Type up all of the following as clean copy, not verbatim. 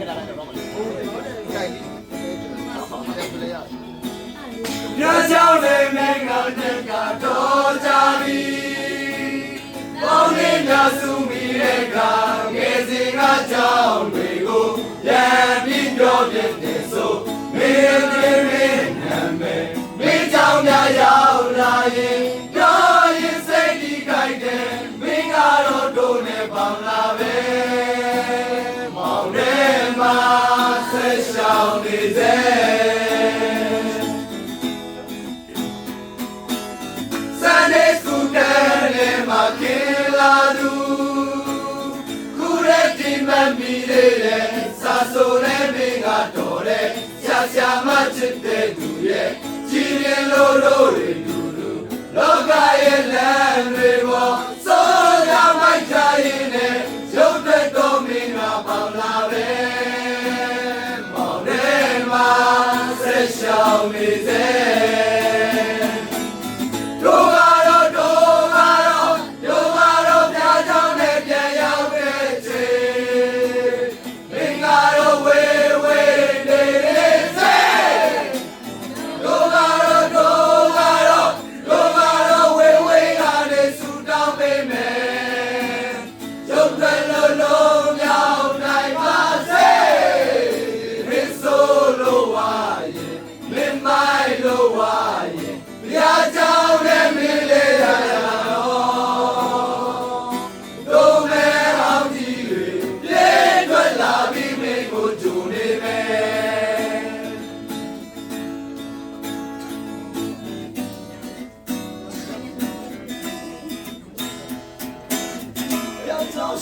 ခဲ့တာလည်းတော့မလို့ကြိုက်လေးညချောင်းလေးမင်းကတည်းကတော့ကြပြီပေါင်းနေကြစုမိတဲ့ကငယ်စဉ်ကကြောင်းတွေကိုရံပြီးပြောပြတဲ့ဆိုမင်းတွေနာမည်မင်းကြောင့်များရောက်လာရင်ပြောရင်စိတ်ဒီကြိုက်တယ်မင်းကတော့တို့နဲ့ပေါင်းလာပဲမောင်ထဲမှာဆက်ရှောင်းနေစေခင်လာသူခုရက်ဒီမမီလေးရဲ့စာဆိုတဲ့မင်းကတော့တဲ့ဆရာဆရာမချစ်တဲ့သူရဲ့ကြည်ရင်လို့တွေလူလောကရဲ့လမ်းတွေပေါ်စိုးရမိုက်ချရင်နဲ့ရုပ်တဲ့တော်မင်းကပေါလာပဲမောင်ထဲမှာဆက်ရှောင်းနေစေ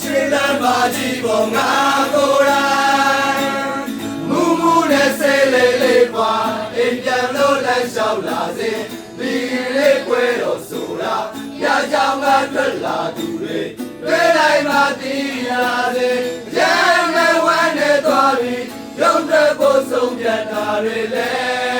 ရှင်းလမ်းပါကြည့်ပေါ်ငါကိုယ်တိုင်မူမူနဲ့ဆေးလေးလေးပွားအိမ်ပြန်လို့လိုက်လျှောက်လာစေဒီလေးကွဲတော့ဆိုတာရကြောင်ကထွက်လာသူတွေတွေ့တိုင်းမှသိလာစေရမ်းမဲ့ဝမ်းနဲ့သွားပြီးရုံးတဲ့ဖို့ဆုံးဖြတ်တာတွေလဲ